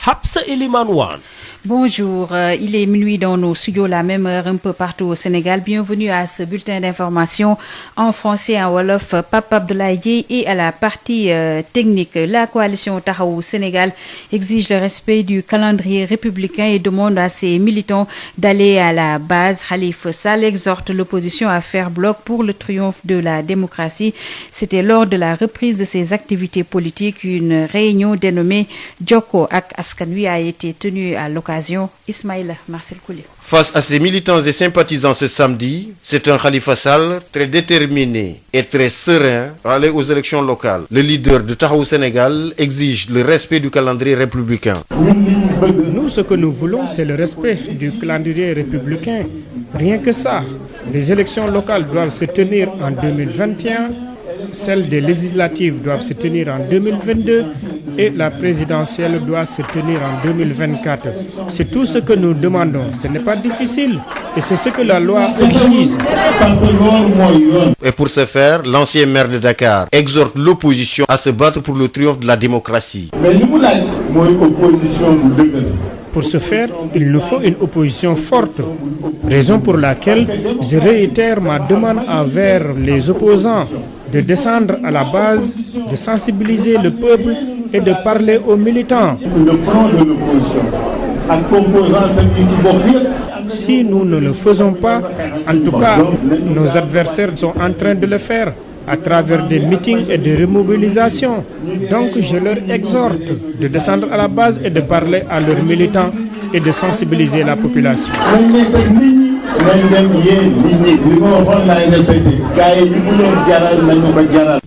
Hapsa Eliman Wan. Bonjour, il est minuit dans nos studios, la même heure un peu partout au Sénégal. Bienvenue à ce bulletin d'information en français, en wolof, Pape Abdoulaye Dièye, et à la partie technique. La coalition Taxawu Sénégal exige le respect du calendrier républicain et demande à ses militants d'aller à la base. Khalifa Sall exhorte l'opposition à faire bloc pour le triomphe de la démocratie. C'était lors de la reprise de ses activités politiques. Une réunion dénommée Jokko ak Askan Wi a été tenue à l'occasion. Ismaïla Marcel Kouli. Face à ses militants et sympathisants ce samedi, c'est un Khalifa Sall très déterminé et très serein à aller aux élections locales. Le leader de Taxawu Sénégal exige le respect du calendrier républicain. Nous, ce que nous voulons, c'est le respect du calendrier républicain. Rien que ça. Les élections locales doivent se tenir en 2021. Celles des législatives doivent se tenir en 2022 et la présidentielle doit se tenir en 2024. C'est tout ce que nous demandons. Ce n'est pas difficile et c'est ce que la loi exige. Et pour ce faire, l'ancien maire de Dakar exhorte l'opposition à se battre pour le triomphe de la démocratie. Pour ce faire, il nous faut une opposition forte, raison pour laquelle je réitère ma demande envers les opposants de descendre à la base, de sensibiliser le peuple et de parler aux militants. Si nous ne le faisons pas, en tout cas, nos adversaires sont en train de le faire à travers des meetings et des remobilisations. Donc je leur exhorte de descendre à la base et de parler à leurs militants et de sensibiliser la population.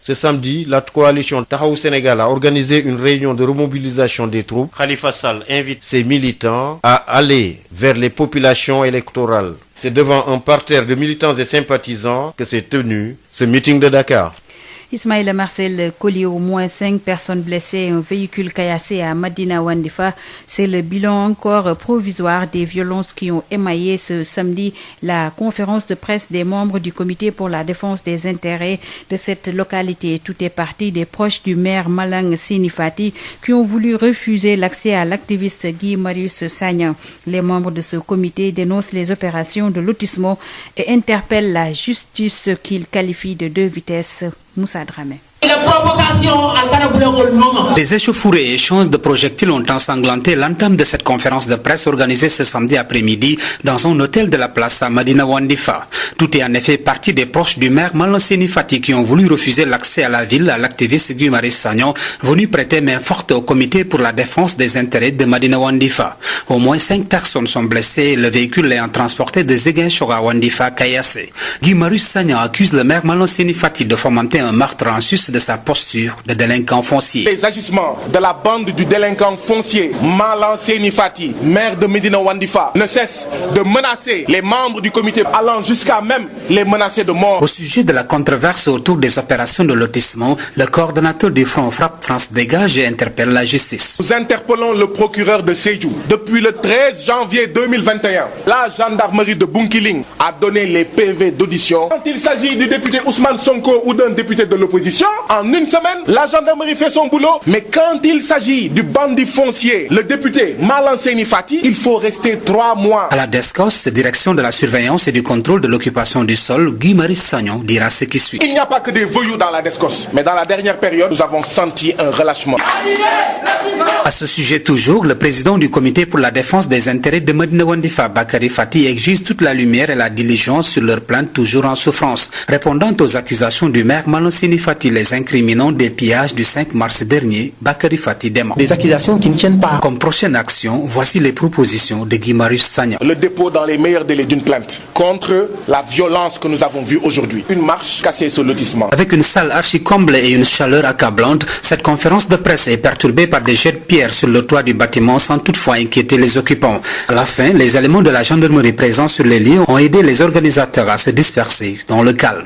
Ce samedi, la coalition Taxawu Sénégal a organisé une réunion de remobilisation des troupes. Khalifa Sall invite ses militants à aller vers les populations électorales. C'est devant un parterre de militants et sympathisants que s'est tenu ce meeting de Dakar. Ismaïla Marcel Collier, au moins 5 personnes blessées, un véhicule caillassé à Madina Wandifa. C'est le bilan encore provisoire des violences qui ont émaillé ce samedi la conférence de presse des membres du comité pour la défense des intérêts de cette localité. Tout est parti des proches du maire Malang Seni Fati qui ont voulu refuser l'accès à l'activiste Guy Marius Sagna. Les membres de ce comité dénoncent les opérations de lotissement et interpellent la justice qu'ils qualifient de 2 vitesses. Moussa Dramé. Les échauffourées et échanges de projectiles ont ensanglanté l'entame de cette conférence de presse organisée ce samedi après-midi dans un hôtel de la place à Madina Wandifa. Tout est en effet parti des proches du maire Malang Seni Fati qui ont voulu refuser l'accès à la ville à l'activiste Guy Marius Sagna, venu prêter main forte au comité pour la défense des intérêts de Madina Wandifa. Au moins 5 personnes sont blessées, le véhicule ayant transporté des Ziguinchor à Wandifa caillassé. Guy Marius Sagna accuse le maire Malang Seni Fati de fomenter un meurtre en sus de sa posture de délinquant foncier. Les agissements de la bande du délinquant foncier Malang Seni Fati, maire de Medina Wandifa, ne cessent de menacer les membres du comité, allant jusqu'à même les menacer de mort. Au sujet de la controverse autour des opérations de lotissement, le coordonnateur du Front Frappe France Dégage interpelle la justice. Nous interpellons le procureur de Sédhiou. Depuis le 13 janvier 2021, la gendarmerie de Bunkiling a donné les PV d'audition. Quand il s'agit du député Ousmane Sonko ou d'un député de l'opposition, en une semaine, la gendarmerie fait son boulot. Mais quand il s'agit du bandit foncier, le député Malang Seni Fati, il faut rester 3 mois. À la DESCOS, direction de la surveillance et du contrôle de l'occupation du sol, Guy Marius Sagna dira ce qui suit. Il n'y a pas que des voyous dans la DESCOS, mais dans la dernière période, nous avons senti un relâchement. À ce sujet toujours, le président du comité pour la défense des intérêts de Madina Wandifa, Bakary Fati, exige toute la lumière et la diligence sur leur plainte toujours en souffrance. Répondant aux accusations du maire Malang Seni Fati, les incriminant des pillages du 5 mars dernier, Bakary Fati dément. Des accusations qui ne tiennent pas. Comme prochaine action, voici les propositions de Guy Marius Sagna. Le dépôt dans les meilleurs délais d'une plainte contre la violence que nous avons vue aujourd'hui. Une marche cassée sur le lotissement. Avec une salle archi-comblée et une chaleur accablante, cette conférence de presse est perturbée par des jets de pierre sur le toit du bâtiment sans toutefois inquiéter les occupants. À la fin, les éléments de la gendarmerie présents sur les lieux ont aidé les organisateurs à se disperser dans le calme.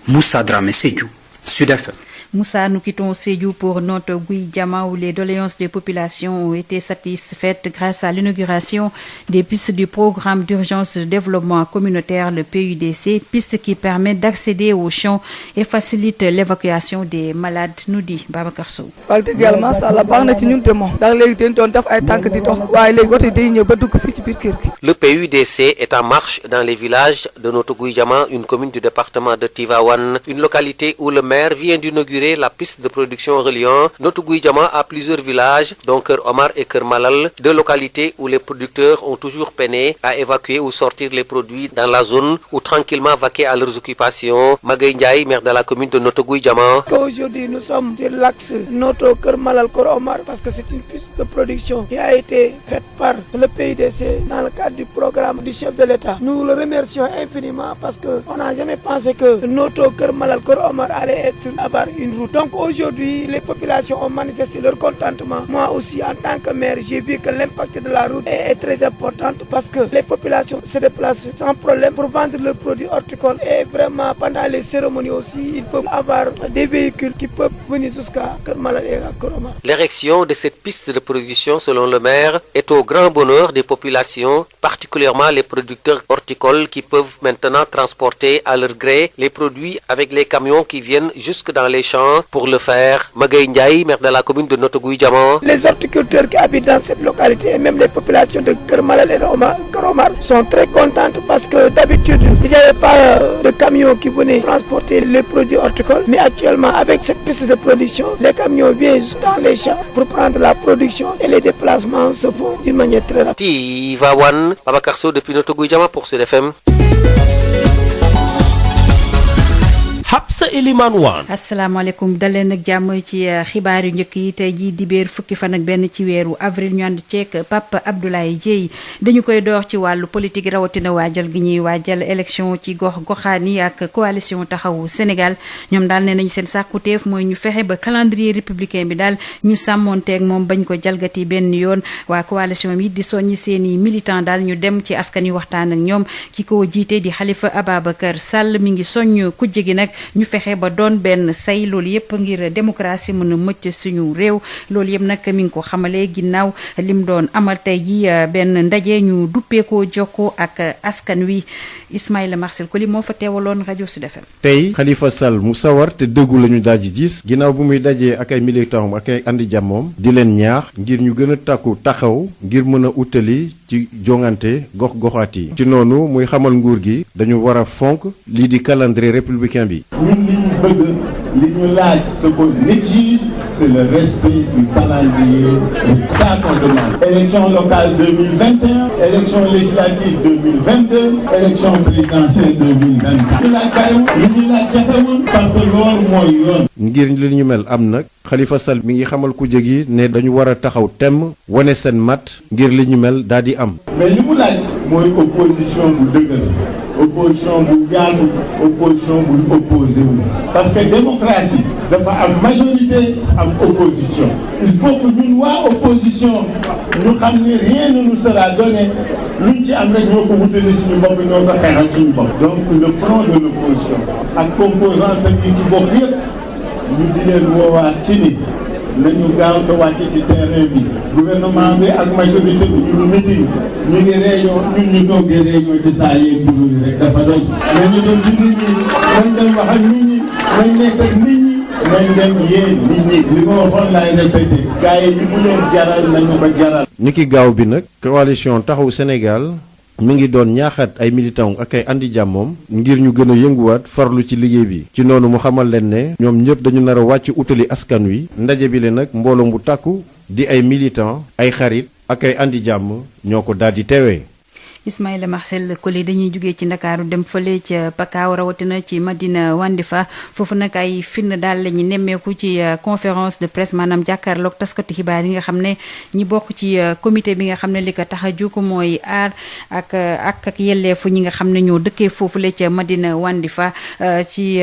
Moussa Dramé, Sédhiou, Sud FM. Moussa, nous quittons Sédhiou pour Notto Gouye Diama où les doléances des populations ont été satisfaites grâce à l'inauguration des pistes du programme d'urgence de développement communautaire, le PUDC, pistes qui permettent d'accéder aux champs et facilitent l'évacuation des malades, nous dit Babacar Sow. wax dëgg yàlla macha allah baax na ci ñun te moom ndax léegi dañ doon def ay tànk di dox waaye léegi woto day ñëw ba dugg fii ci biir kër gi. Le PUDC est en marche dans les villages de Notto Gouye Diama, une commune du département de Tivaouane, une localité où le maire vient d'inaugurer la piste de production reliant Notto Gouye Diama à plusieurs villages, dont Keur Omar et Keur Malal, deux localités où les producteurs ont toujours peiné à évacuer ou sortir les produits dans la zone ou tranquillement vaquer à leurs occupations. Magaye Ndiaye, maire de la commune de Notto Gouye Diama. Aujourd'hui, nous sommes sur l'axe Notto Keur Malal Keur Omar parce que c'est une piste de production qui a été faite par le PUDC dans le cadre du programme du chef de l'État. Nous le remercions infiniment parce que on n'a jamais pensé que Notto Keur Malal Keur Omar allait avoir une route. Donc aujourd'hui, les populations ont manifesté leur contentement. Moi aussi, en tant que maire, j'ai vu que l'impact de la route est très important parce que les populations se déplacent sans problème pour vendre leurs produits horticoles et vraiment pendant les cérémonies aussi, ils peuvent avoir des véhicules qui peuvent venir jusqu'à Keur Malal et à Keur Omar. L'érection de cette piste de production, selon le maire, est au grand bonheur des populations, particulièrement les producteurs horticoles qui peuvent maintenant transporter à leur gré les produits avec les camions qui viennent jusque dans les champs. Pour le faire, Magaye Ndiaye, maire de la commune de Notto Gouye Diama. Les horticulteurs qui habitent dans cette localité et même les populations de Keur Malal et Keur Omar sont très contentes parce que d'habitude, il n'y avait pas de camions qui venaient transporter les produits horticoles. Mais actuellement, avec cette piste de production, les camions viennent dans les champs pour prendre la production et les déplacements se font d'une manière très rapide. Tivaouane, Babacar Sow depuis Notto Gouye Diama pour Sud FM. Habsa Elimane Wane. asalaamaaleykum daleen ak jàmm ci xibaar yu njëkk yi tey jii dibéer fukki fan ak benn ci weeru avril ñu ànd ceek Pape Abdoulaye Dieye dañu koy door ci wàllu politique rawatina waajal gi ñuy waajal élection ci gox-goxaan yi ak coalition taxawu Sénégal ñoom daal nee nañu seen sàkkuteef mooy ñu fexe ba calendrier républicain bi daal ñu sàmmoonteeg moom bañ ko jalgati benn yoon waa coalition bi di soññi seeni militant daal ñu dem ci askan wi waxtaan ak ñoom ki ko jiite di Khalifa Ababacar Sall mi ngi soññ kujje gi nag ñu fexe ba doon benn say loolu yëpp ngir démocratie mën a mëcc suñu réew loolu yëpp nag mi ngi ko xamalee ginnaaw lim doon amal tey ji benn ndaje ñu duppeekoo jokkoo ak askan wi Ismaïla Marcel Koli moo fa teewaloon rajo Sud FM. tey Khalifa Sall mu sawar te dëggu la ñu daal di gis ginnaaw bu muy dajee ak ay militants ak ay andi jàmmoom di leen ñaax ngir ñu gën a takku taxaw ngir mën a utali ci jongante gox-goxaat yi. ci noonu muy xamal nguur gi dañu war a fonk lii di calendrier républicain bi. ñun li ñu bëgg li ñu laaj ce qu'on exige c'est le respect du calendrier du ça qu'on demande. Élection locale 2021, élection législative 2022, élection présidentielle 2024. li laaj bariwul li ñu laaj jafewul parce que loolu mooy yoon. ngir li ñu mel am nag Khalifa Sall mi ngi xamal ku jégi ne dañu war a taxaw temm wane seen mat ngir li ñu mel daal di am. mais li mu laaj mooy opposition bu dëgër opposition bu yaatu opposition bu opposé wu parce que démocratie dafa am majorité am opposition il faut que ñun waa opposition ñu xam ni rien ne nous sera donné luñ ci am rek ñoo ko wutale suñu bopp ñoo ko xeexal suñu bopp donc le front de l'opposition ak composante yi ci bopp yëpp ñu di leen woowaat ci ni nañu gaaw te wàcc ci terrain bi gouvernement bi ak majorité bi ñu meeting ñu ngi réunion ñun ñu toogee réunion ci saa yeeg bureau yi rek dafa doy nañu dem ci nit ñi nañ dem wax ak nit ñi nañ nekk ak nit ñi nañ dem yéen nit ñi li ma waxoon laay répété gars yi li mu leen jaral nañu ko jaral. niki gaaw bi nag coalition taxawu Sénégal mi ngi doon ñaaxaat ay militants ak ay andi jàmmoom ngir ñu gën a yënguwaat farlu ci liggéey bi ci noonu mu xamal leen ne ñoom ñëpp dañu nar a wàcc utali askan wi ndaje bi le nag mbooloo bu tàkku di ay militants ay xarit ak ay andi jàmm ñoo ko daal di teewee. Ismaïla Marcel Koli dañuy jógee ci Ndakaaru dem fële ca Pakaaw rawatina ci Madina Wandifa foofu nag ay firnde daal la ñu nemmeeku ci conférence de presse maanaam jàkkaarloog taskatu xibaar yi nga xam ne ñi bokk ci comité bi nga xam ne li ko tax a jóg mooy aar ak yelleefu ñi nga xam ne ñoo dëkkee foofule ca Madina Wandifa ci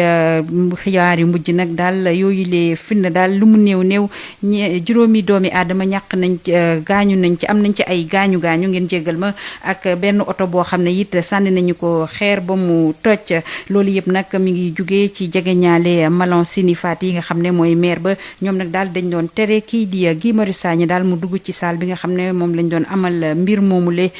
xibaar yu mujj nag daal yooyu lee firnde daal lu mu néew juróomi doomi aadama ñàkk nañ gaañu nañ ci am nañ ci ay gaañu ngeen jéggal ma ak benn oto boo xam ne it sànni nañu ko xeer ba mu toj loolu yëpp nag mi ngi jugee ci jegeñaale Malang Sini Fati yi nga xam ne mooy maire ba ñoom nag daal dañ doon tere kii di Guy Marius Sagna daal mu dugg ci salle bi nga xam ne moom lañ doon amal mbir moomule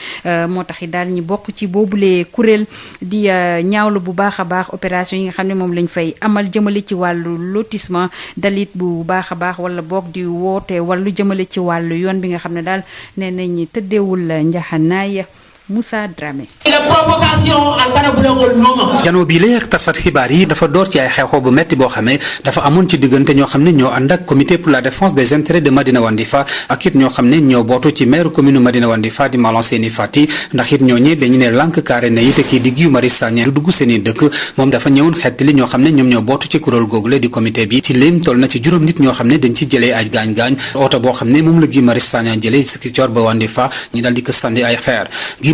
moo tax it daal ñu bokk ci boobule kuréel di ñaawlu bu baax a baax opération yi nga xam ne moom lañ fay amal jëmale ci wàllu lotissement dalit bu baax a baax wala boog di woote wàllu jëmale ci wàllu yoon bi nga xam ne daal nee nañ tëddeewul njaxanaay Moussa Dramé. janoo bii la ak tasat xibaar yi dafa door ci ay xew-xew bu metti boo xamee dafa amoon ci diggante ñoo xam ne ñoo ànd ak comité pour la défense des intérêts de Madina Wandifa ak it ñoo xam ne ñoo bootu ci maire commune Madina Wandifa di Malang Seni Fati ndax it ñooñee dañu ne lànk carré ne it kii di Guy Marius Sagna du dugg seeni dëkk moom dafa ñëwoon xettali ñoo xam ne ñoom ñoo bootu ci kuréel googule di comité bi ci lim toll na ci juróom nit ñoo xam ne dañ ci jëlee ay gaañ-gaañ oto boo xam ne moom la Guy Marius Sagna jëlee ci coor ba Wandifa ñu daal di ko sànni ay xeer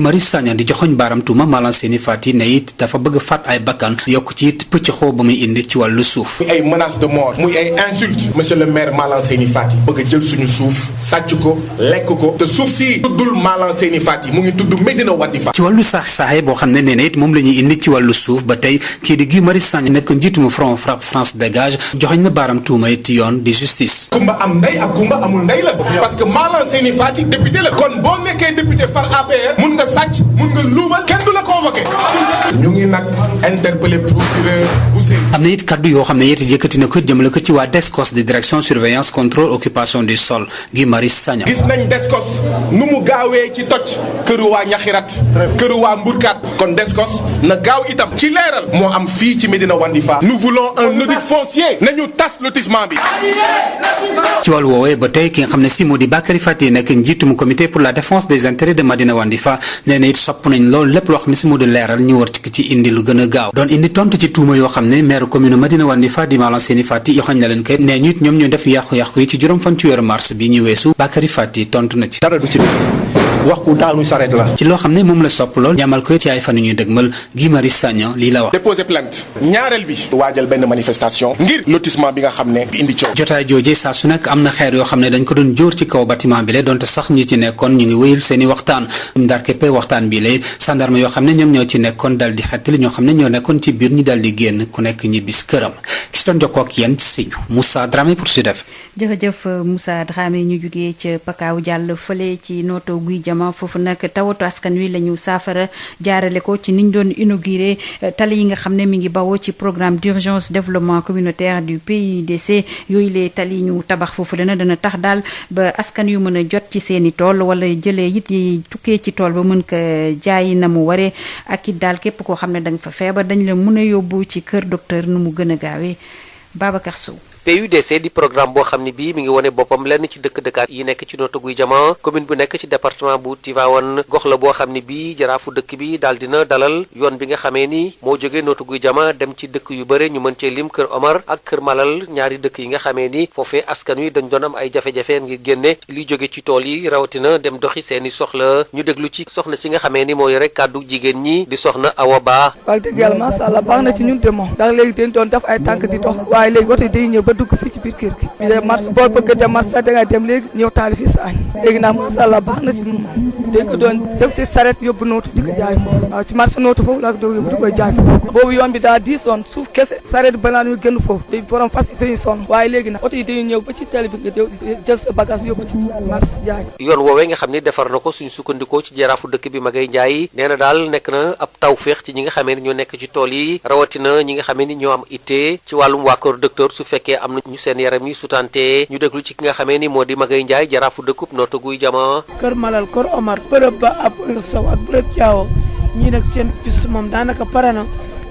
Marius Sagna di joxoñ baaram tuuma Malang Seni Fati ne it dafa bëgg faat ay bakkan yokk ci it pëccëxoo ba muy indi ci wàllu suuf. muy ay menaces de mort muy ay insultes monsieur le maire Malang Seni Fati bëgg a jël suñu suuf sàcc ko lekk ko te suuf si tuddul Malang Seni Fati mu ngi tudd Médina Wandifa. ci wàllu saaxe boo xam ne nee na it moom la ñuy indi ci wàllu suuf ba tey kii di Guy Marius Sagna nekk njiitumu Front Frappe France Dégage joxoñ na baaram tuuma it yoon di justice. kumba am ndey ak kumba amul ndey la parce que Malang Seni Fati député la kon boo nekkee député far APR mun nga sàcc mun nga luubal kenn du la convoqué. ñu ngi nag interpellé procureur bu Sédhiou. am na it kaddu yoo xam ne yéen yëkkati na ko jëmale ko ci waa DSCOS de direction surveillance contrôle occupation du sol Guy Marius Sagna. gis nañ DSCOS nu mu gaawee ci toj këru waa Ñaxirat këru waa Mbourkat kon DSCOS na gaaw itam ci leeral moo am fii ci Médina Wandifa. nous voulons un audit foncier nañu tas lotissement bi. ci wàllu woowee ba tey ki nga xam ne si moo di Bakary Fati nekk njiitum comité pour la défense des intérêts de Madina Wandifa nee na it sopp nañ loolu lépp loo xam ne si moo di leeral ñu war ci indi lu gën a gaaw doon indi tontu ci tuuma yoo xam ne maire commune Madina Wandifa di Malang Seni Fati yoxañ na leen kay nee ñu it ñoom ñoo def yàqu-yàqu yi ci juróom fan ci weeru mars bi ñu weesu Bakary Fati tontu na ci dara du ci wax ku daanu saret la ci loo xam ne moom la sopp lool ñamal ko ci ay fan yu ñuy dëgmal Guy Marius Sagna lii la wax. déposer plainte ñaareel bi waajal benn manifestation ngir lotissement bi nga xam ne indi coow. jotaay jooje saa su nekk am na xeer yoo xam ne dañ ko doon jóor ci kaw bâtiment bi la donte sax ñi ci nekkoon ñu ngi wéyal seen i waxtaan ndar képpe waxtaan bi la sandarme yoo xam ne ñoom ñoo ci nekkoon dal di xettali ñoo xam ne ñoo nekkoon ci biir ñi dal di génn ku nekk ñibbis këram ki si doon jokkoo ak yéen Sédhiou Moussa Dramé pour Sud FM. jërëjëf Moussa Dramé ñu jugee ca Pakaaw jàll fële ci Notto Gouye Diama foofu nag tawatu askan wi la ñu saafara jaarale ko ci niñ doon inauguré tali yi nga xam ne mi ngi bawoo ci programme d'urgence développement communautaire du PUDC yooyu les tali ñu tabax foofu dana tax daal ba askan yu mën a jot ci seeni tool wala jëlee it yi tukkee ci tool ba mën ko jaayi na mu waree ak it daal képp koo xam ne danga fa feebar dañ la mën a yóbbu ci kër docteur nu mu gën a gaawee Babacar Sow. PUDC di programme boo xam ne bii mi ngi wone boppam lenn ci dëkk-dëkkaat yi nekk ci Notto Gouye Diama commune bu nekk ci département bu Tivaouane gox la boo xam ne bii jaraafu dëkk bi daal dina dalal yoon bi nga xamee ni moo jógee Notto Gouye Diama dem ci dëkk yu bëre ñu mën cee lim Kër Omar ak Kër Malal ñaari dëkk yi nga xamee ni foofee askan wi dañ doon am ay jafe-jafe ngir génne li jóge ci tool yi rawatina dem doxi seeni soxla ñu déglu ci soxna si nga xamee ni mooy rek kàddu jigéen ñi di soxna Awa Ba. wax dëgg yàlla macha allah baax na ci ñun de moom ndax léegi dañ doon def ay tànk di dox waaye léegi woto day ñëw ba dugg fii ci biir kër gi bi de marché boo bëgg dem marché sax dangay dem léegi ñëw taali fii sa añ léegi nag macha allah baax na ci moom dañ ko doon def ci saret yóbbu Notto di ko jaay foofu waaw ci marché Notto foofu laa ko doon yóbbu di koy jaay foofu boobu yoon bi daa diisoon suuf kese saret balaa ñu gën foofu day borom fas suñu sonn waaye léegi nag oto yi dañuy ñëw ba ci tali bi nga jël sa bagage yóbbu ci marché jaay yoon woowee nga xam ni defar na ko suñu sukkandikoo ci jaraafu dëkk bi Magay Njaay nee na daal nekk na ab tawféex ci ñi nga xamee ni ñoo nekk ci tool yi rawatina ñi nga xamee ni ñoo am ittee ci wàllum waa kër docteur su fekkee am na ñu seen yaram yi sutante ñu déglu ci ki nga xamee ni moo di Magay Njaay jaraafu dëkkub Notto Gouye Diama. Kër Malal Kër Omar bërëb ba ab Sow ak bërëb Jaawo ñii nag seen piste moom daanaka pare na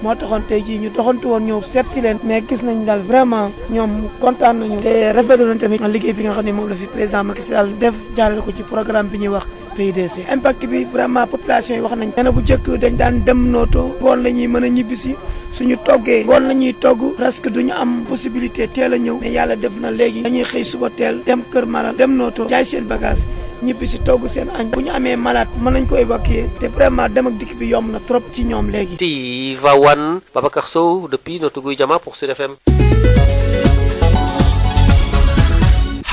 moo taxoon tey jii ñu doxantu woon ñëw seet si leen mais gis nañ daal vraiment ñoom kontaan nañu te rafetlu nañ tamit liggéey bi nga xam ne moom la fi président Macky Sall def jaarale ko ci programme bi ñuy wax PUDC impact bi vraiment population yi wax nañ nee na bu njëkk dañ daan dem Notto ngoon la ñuy mën a ñibbisi suñu toggee ngoon la ñuy togg presque duñu am possibilité teel a ñëw mais yàlla def na léegi dañuy xëy suba teel dem Kër Malal dem Notto jaay seen bagage ñibbi si togg seen añ bu ñu amee malade mën nañ ko évacuer te vraiment dem ak dikk bi yomb na trop ci ñoom léegi. Tivaouane Babacar Sow depuis Notto Gouye Diama pour Sud FM.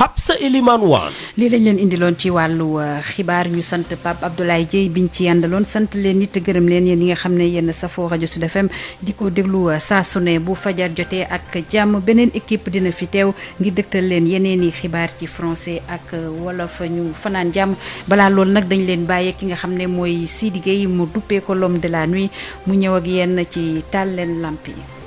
Habsa Elimane Wane. lii lañ leen indiloon ci wàllu xibaar ñu sant Pape Abdoulaye Dieye biñ ci yàndaloon sant leen nit gërëm leen yéen yi nga xam ne yéen safoo rajo Sud FM di ko déglu saa su ne bu fajar jotee ak jàmm beneen équipe dina fi teew ngir dëgtal leen yeneen i xibaar ci français ak wolof ñu fanaan jàmm balaa loolu nag dañ leen bàyyee ki nga xam ne mooy Sidi Gueye mu duppee ko l'homme de la nuit mu ñëw ak yéen ci taal leen lamp yi.